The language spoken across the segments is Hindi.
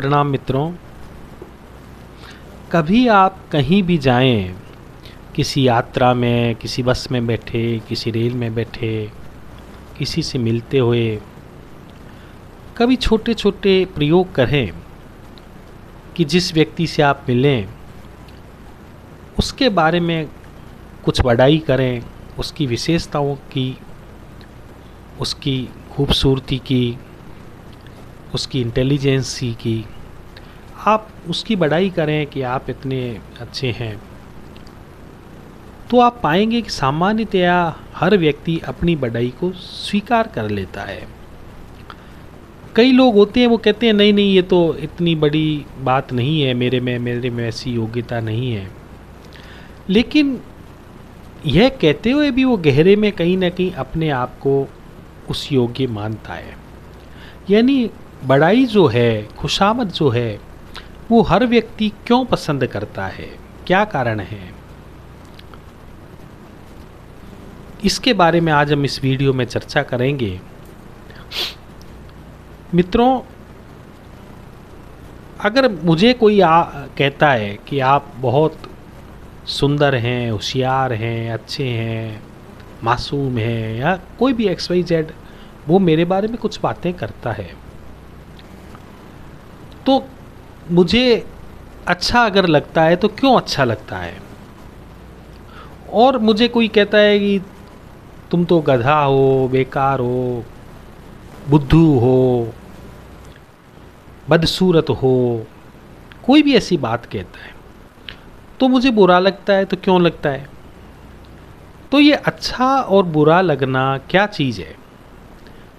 प्रणाम मित्रों। कभी आप कहीं भी जाएं, किसी यात्रा में, किसी बस में बैठे, किसी रेल में बैठे, किसी से मिलते हुए, कभी छोटे छोटे प्रयोग करें कि जिस व्यक्ति से आप मिलें उसके बारे में कुछ बड़ाई करें, उसकी विशेषताओं की, उसकी खूबसूरती की, उसकी इंटेलिजेंसी की, आप उसकी बड़ाई करें कि आप इतने अच्छे हैं, तो आप पाएंगे कि सामान्यतया हर व्यक्ति अपनी बड़ाई को स्वीकार कर लेता है। कई लोग होते हैं वो कहते हैं नहीं नहीं, ये तो इतनी बड़ी बात नहीं है, मेरे में ऐसी योग्यता नहीं है। लेकिन यह कहते हुए भी वो गहरे में कहीं ना कहीं अपने आप को उस योग्य मानता है। यानी बड़ाई जो है, खुशामद जो है, वो हर व्यक्ति क्यों पसंद करता है, क्या कारण है, इसके बारे में आज हम इस वीडियो में चर्चा करेंगे। मित्रों, अगर मुझे कोई कहता है कि आप बहुत सुंदर हैं, होशियार हैं, अच्छे हैं, मासूम हैं, या कोई भी XYZ वो मेरे बारे में कुछ बातें करता है, तो मुझे अच्छा अगर लगता है तो क्यों अच्छा लगता है। और मुझे कोई कहता है कि तुम तो गधा हो, बेकार हो, बुद्धू हो, बदसूरत हो, कोई भी ऐसी बात कहता है तो मुझे बुरा लगता है। तो क्यों लगता है? तो ये अच्छा और बुरा लगना क्या चीज़ है?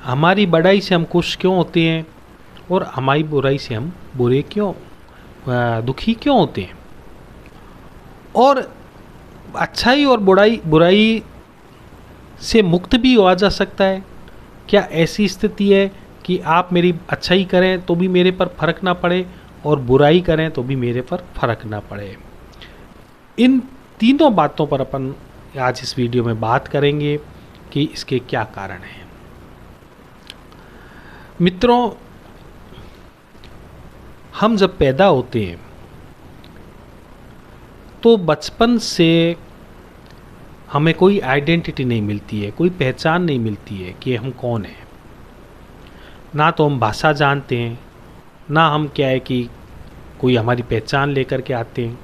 हमारी बड़ाई से हम खुश क्यों होते हैं और हमारी बुराई से हम बुरे क्यों, दुखी क्यों होते हैं? और अच्छाई और बुराई से मुक्त भी हुआ जा सकता है। क्या ऐसी स्थिति है कि आप मेरी अच्छाई करें तो भी मेरे पर फर्क ना पड़े और बुराई करें तो भी मेरे पर फर्क ना पड़े? इन तीनों बातों पर अपन आज इस वीडियो में बात करेंगे कि इसके क्या कारण हैं। मित्रों, हम जब पैदा होते हैं तो बचपन से हमें कोई आइडेंटिटी नहीं मिलती है, कोई पहचान नहीं मिलती है कि हम कौन हैं। ना तो हम भाषा जानते हैं, ना हम क्या है कि कोई हमारी पहचान लेकर के आते हैं।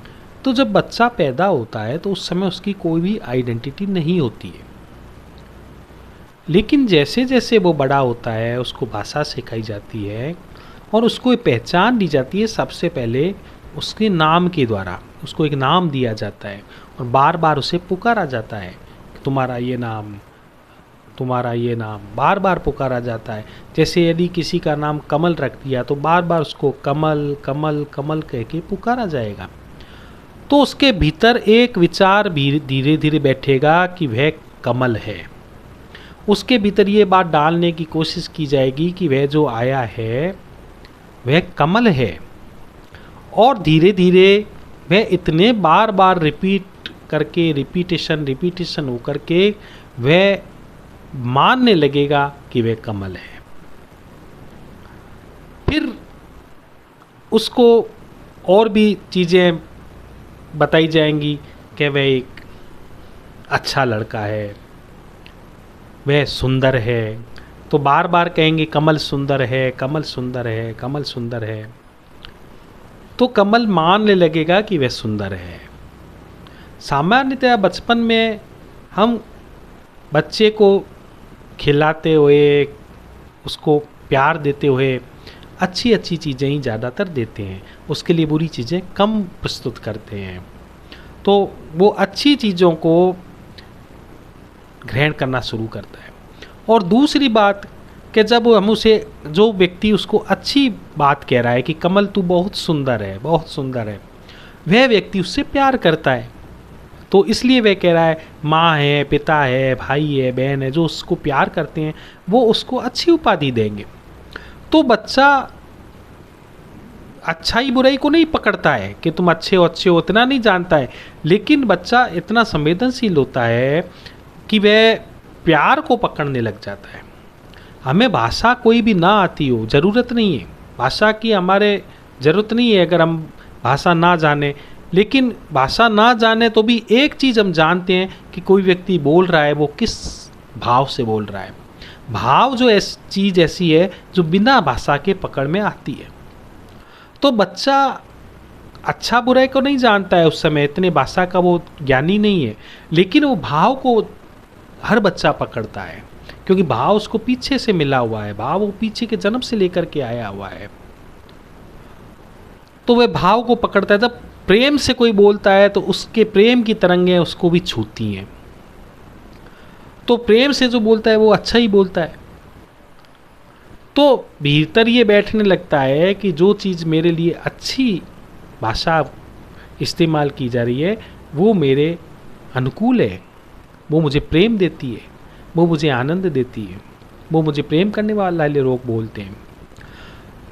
तो जब बच्चा पैदा होता है तो उस समय उसकी कोई भी आइडेंटिटी नहीं होती है। लेकिन जैसे जैसे वो बड़ा होता है, उसको भाषा सिखाई जाती है और उसको एक पहचान दी जाती है। सबसे पहले उसके नाम के द्वारा उसको एक नाम दिया जाता है और बार बार उसे पुकारा जाता है कि तुम्हारा ये नाम, तुम्हारा ये नाम, बार बार पुकारा जाता है। जैसे यदि किसी का नाम कमल रख दिया तो बार बार उसको कमल कमल कमल कह के पुकारा जाएगा। तो उसके भीतर एक विचार भी धीरे धीरे बैठेगा कि वह कमल है। उसके भीतर ये बात डालने की कोशिश की जाएगी कि वह जो आया है वह कमल है। और धीरे धीरे वह इतने बार बार रिपीट करके, रिपीटेशन होकर के वह मानने लगेगा कि वह कमल है। फिर उसको और भी चीज़ें बताई जाएंगी कि वह एक अच्छा लड़का है, वह सुंदर है। तो बार बार कहेंगे कमल सुंदर है, कमल सुंदर है, कमल सुंदर है। तो कमल मानने लगेगा कि वह सुंदर है। सामान्यतया बचपन में हम बच्चे को खिलाते हुए, उसको प्यार देते हुए अच्छी अच्छी चीज़ें ही ज़्यादातर देते हैं, उसके लिए बुरी चीज़ें कम प्रस्तुत करते हैं। तो वो अच्छी चीज़ों को ग्रहण करना शुरू करता है। और दूसरी बात कि जब हम उसे, जो व्यक्ति उसको अच्छी बात कह रहा है कि कमल तू बहुत सुंदर है, बहुत सुंदर है, वह व्यक्ति उससे प्यार करता है। तो इसलिए वह कह रहा है, माँ है, पिता है, भाई है, बहन है, जो उसको प्यार करते हैं वो उसको अच्छी उपाधि देंगे। तो बच्चा अच्छाई बुराई को नहीं पकड़ता है कि तुम अच्छे हो, इतना नहीं जानता है। लेकिन बच्चा इतना संवेदनशील होता है कि वह प्यार को पकड़ने लग जाता है। हमें भाषा कोई भी ना आती हो, ज़रूरत नहीं है भाषा की, हमारे ज़रूरत नहीं है अगर हम भाषा ना जाने, लेकिन भाषा ना जाने तो भी एक चीज़ हम जानते हैं कि कोई व्यक्ति बोल रहा है वो किस भाव से बोल रहा है। भाव जो चीज़ ऐसी है जो बिना भाषा के पकड़ में आती है। तो बच्चा अच्छा बुराई को नहीं जानता है, उस समय इतने भाषा का वो ज्ञानी नहीं है, लेकिन वो भाव को हर बच्चा पकड़ता है, क्योंकि भाव उसको पीछे से मिला हुआ है, भाव वो पीछे के जन्म से लेकर के आया हुआ है। तो वह भाव को पकड़ता है। जब प्रेम से कोई बोलता है तो उसके प्रेम की तरंगें उसको भी छूती हैं। तो प्रेम से जो बोलता है वो अच्छा ही बोलता है। तो भीतर ये बैठने लगता है कि जो चीज़ मेरे लिए अच्छी भाषा इस्तेमाल की जा रही है वो मेरे अनुकूल है, वो मुझे प्रेम देती है, वो मुझे आनंद देती है, वो मुझे प्रेम करने वाले लोग बोलते हैं।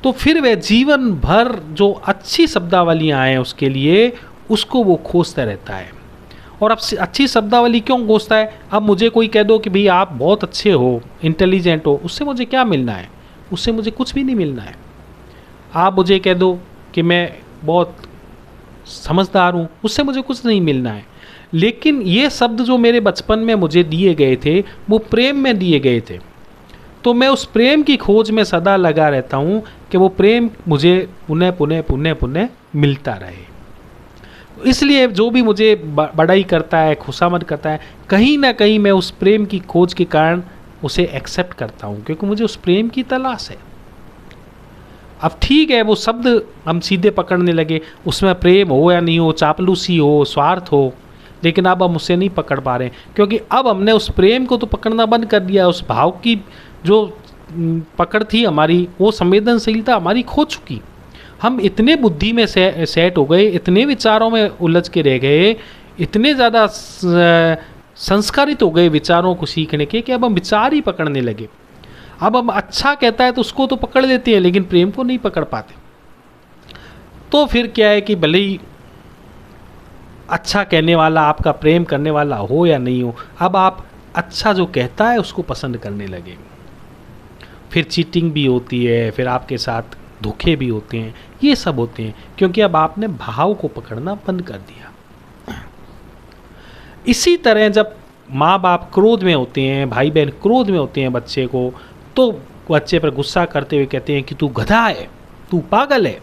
तो फिर वह जीवन भर जो अच्छी शब्दावलियाँ आए उसके लिए उसको वो खोजता रहता है। और अब अच्छी शब्दावली क्यों खोजता है? अब मुझे कोई कह दो कि भाई आप बहुत अच्छे हो, इंटेलिजेंट हो, उससे मुझे क्या मिलना है? उससे मुझे कुछ भी नहीं मिलना है। आप मुझे कह दो कि मैं बहुत समझदार हूँ, उससे मुझे कुछ नहीं मिलना है। लेकिन ये शब्द जो मेरे बचपन में मुझे दिए गए थे वो प्रेम में दिए गए थे, तो मैं उस प्रेम की खोज में सदा लगा रहता हूँ कि वो प्रेम मुझे पुनः पुनः पुनः पुनः मिलता रहे। इसलिए जो भी मुझे बड़ाई करता है, खुशामद करता है, कहीं ना कहीं मैं उस प्रेम की खोज के कारण उसे एक्सेप्ट करता हूँ, क्योंकि मुझे उस प्रेम की तलाश है। अब ठीक है, वो शब्द हम सीधे पकड़ने लगे, उसमें प्रेम हो या नहीं हो, चापलूसी हो, स्वार्थ हो, लेकिन अब हम उसे नहीं पकड़ पा रहे हैं, क्योंकि अब हमने उस प्रेम को तो पकड़ना बंद कर दिया। उस भाव की जो पकड़ थी हमारी, वो संवेदनशीलता हमारी खो चुकी। हम इतने बुद्धि में सेट हो गए, इतने विचारों में उलझ के रह गए, इतने ज़्यादा संस्कारित हो गए विचारों को सीखने के, कि अब हम विचार ही पकड़ने लगे। अब हम अच्छा कहता है तो उसको तो पकड़ लेते हैं, लेकिन प्रेम को नहीं पकड़ पाते। तो फिर क्या है कि भले ही अच्छा कहने वाला आपका प्रेम करने वाला हो या नहीं हो, अब आप अच्छा जो कहता है उसको पसंद करने लगे। फिर चीटिंग भी होती है, फिर आपके साथ धोखे भी होते हैं, ये सब होते हैं, क्योंकि अब आपने भाव को पकड़ना बंद कर दिया। इसी तरह जब माँ बाप क्रोध में होते हैं, भाई बहन क्रोध में होते हैं बच्चे को, तो बच्चे पर गुस्सा करते हुए कहते हैं कि तू गधा है, तू पागल है,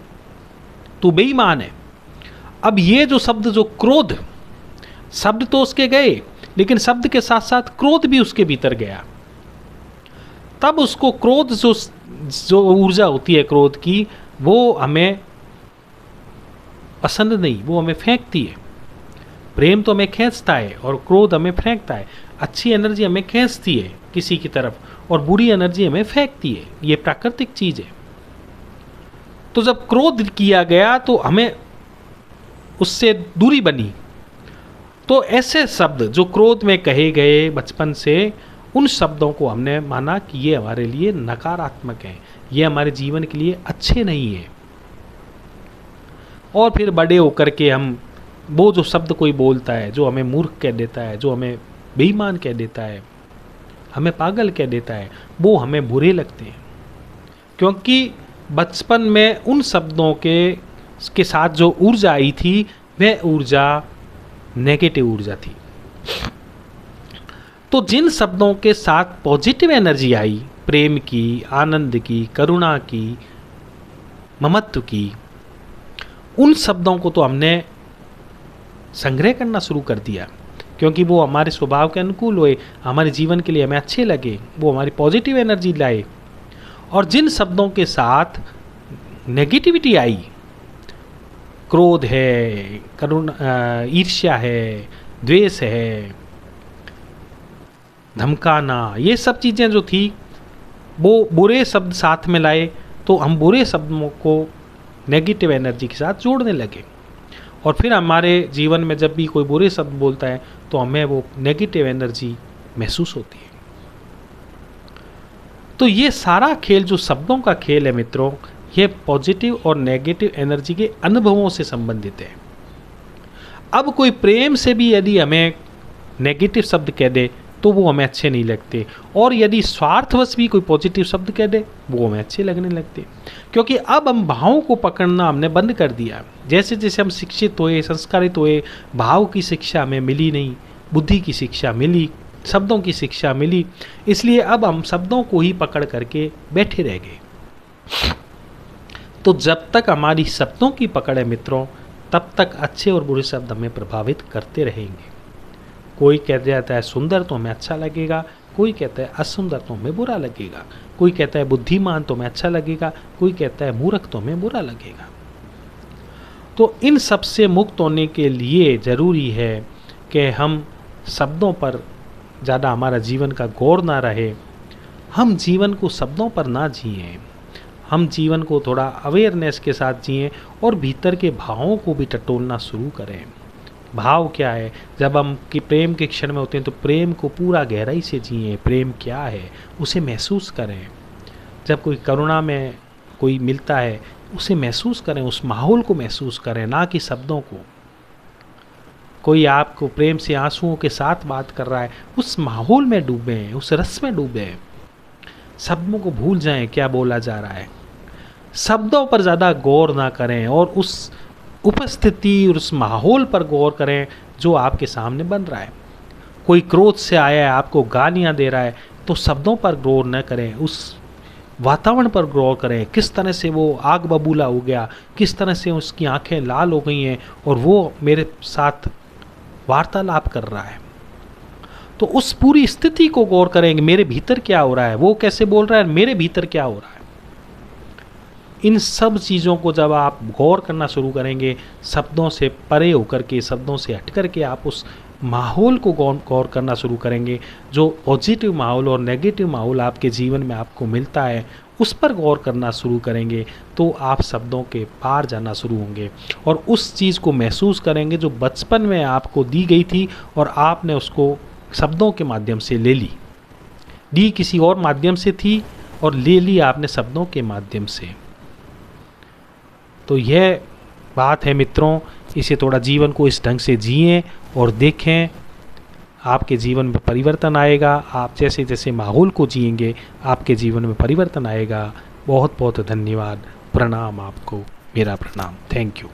तू बेईमान है। अब ये जो शब्द, जो क्रोध शब्द तो उसके गए, लेकिन शब्द के साथ साथ क्रोध भी उसके भीतर गया। तब उसको क्रोध जो ऊर्जा होती है क्रोध की, वो हमें पसंद नहीं, वो हमें फेंकती है। प्रेम तो हमें खींचता है और क्रोध हमें फेंकता है। अच्छी एनर्जी हमें खींचती है किसी की तरफ और बुरी एनर्जी हमें फेंकती है, ये प्राकृतिक चीज़ है। तो जब क्रोध किया गया तो हमें उससे दूरी बनी। तो ऐसे शब्द जो क्रोध में कहे गए बचपन से, उन शब्दों को हमने माना कि ये हमारे लिए नकारात्मक हैं, ये हमारे जीवन के लिए अच्छे नहीं हैं। और फिर बड़े होकर के हम वो जो शब्द कोई बोलता है, जो हमें मूर्ख कह देता है, जो हमें बेईमान कह देता है, हमें पागल कह देता है, वो हमें बुरे लगते हैं, क्योंकि बचपन में उन शब्दों के साथ जो ऊर्जा आई थी वह ऊर्जा नेगेटिव ऊर्जा थी। तो जिन शब्दों के साथ पॉजिटिव एनर्जी आई, प्रेम की, आनंद की, करुणा की, ममत्व की, उन शब्दों को तो हमने संग्रह करना शुरू कर दिया, क्योंकि वो हमारे स्वभाव के अनुकूल हुए, हमारे जीवन के लिए हमें अच्छे लगे, वो हमारी पॉजिटिव एनर्जी लाए। और जिन शब्दों के साथ नेगेटिविटी आई, क्रोध है, करुणा, ईर्ष्या है, द्वेष है, धमकाना, ये सब चीज़ें जो थी, वो बुरे शब्द साथ में लाए, तो हम बुरे शब्दों को नेगेटिव एनर्जी के साथ जोड़ने लगे। और फिर हमारे जीवन में जब भी कोई बुरे शब्द बोलता है तो हमें वो नेगेटिव एनर्जी महसूस होती है। तो ये सारा खेल जो शब्दों का खेल है मित्रों, ये पॉजिटिव और नेगेटिव एनर्जी के अनुभवों से संबंधित है। अब कोई प्रेम से भी यदि हमें नेगेटिव शब्द कह दे तो वो हमें अच्छे नहीं लगते, और यदि स्वार्थवश भी कोई पॉजिटिव शब्द कह दे वो हमें अच्छे लगने लगते, क्योंकि अब हम भावों को पकड़ना हमने बंद कर दिया। जैसे जैसे हम शिक्षित हुए, संस्कारित हुए, भाव की शिक्षा हमें मिली नहीं, बुद्धि की शिक्षा मिली, शब्दों की शिक्षा मिली, इसलिए अब हम शब्दों को ही पकड़ करके बैठे रह गए। तो जब तक हमारी शब्दों की पकड़ है मित्रों, तब तक अच्छे और बुरे शब्द हमें प्रभावित करते रहेंगे। कोई कह जाता है सुंदर तो हमें अच्छा लगेगा, कोई कहता है असुंदर तो हमें बुरा लगेगा, कोई कहता है बुद्धिमान तो हमें अच्छा लगेगा, कोई कहता है मूर्ख तो हमें बुरा लगेगा। तो इन सब से मुक्त होने के लिए ज़रूरी है कि हम शब्दों पर ज़्यादा हमारा जीवन का गौर ना रहे, हम जीवन को शब्दों पर ना जिएं, हम जीवन को थोड़ा अवेयरनेस के साथ जिएं और भीतर के भावों को भी टटोलना शुरू करें। भाव क्या है? जब हम कि प्रेम के क्षण में होते हैं तो प्रेम को पूरा गहराई से जिएं। प्रेम क्या है उसे महसूस करें। जब कोई करुणा में कोई मिलता है उसे महसूस करें, उस माहौल को महसूस करें, ना कि शब्दों को। कोई आपको प्रेम से आंसुओं के साथ बात कर रहा है, उस माहौल में डूबें, उस रस में डूबें, शब्दों को भूल जाएं क्या बोला जा रहा है, शब्दों पर ज़्यादा गौर ना करें और उस उपस्थिति और उस माहौल पर गौर करें जो आपके सामने बन रहा है। कोई क्रोध से आया है, आपको गालियाँ दे रहा है, तो शब्दों पर गौर न करें, उस वातावरण पर गौर करें, किस तरह से वो आग बबूला हो गया, किस तरह से उसकी आंखें लाल हो गई हैं और वो मेरे साथ वार्तालाप कर रहा है। तो उस पूरी स्थिति को गौर करेंगे, मेरे भीतर क्या हो रहा है, वो कैसे बोल रहा है, मेरे भीतर क्या हो रहा है। इन सब चीज़ों को जब आप गौर करना शुरू करेंगे, शब्दों से परे होकर के, शब्दों से हट कर के आप उस माहौल को गौर करना शुरू करेंगे, जो पॉजिटिव माहौल और नेगेटिव माहौल आपके जीवन में आपको मिलता है उस पर गौर करना शुरू करेंगे, तो आप शब्दों के पार जाना शुरू होंगे और उस चीज़ को महसूस करेंगे जो बचपन में आपको दी गई थी और आपने उसको शब्दों के माध्यम से ले ली। दी किसी और माध्यम से थी और ले ली आपने शब्दों के माध्यम से। तो यह बात है मित्रों, इसे थोड़ा जीवन को इस ढंग से जिएं और देखें, आपके जीवन में परिवर्तन आएगा। आप जैसे जैसे माहौल को जिएंगे आपके जीवन में परिवर्तन आएगा। बहुत बहुत धन्यवाद, प्रणाम आपको, मेरा प्रणाम, थैंक यू।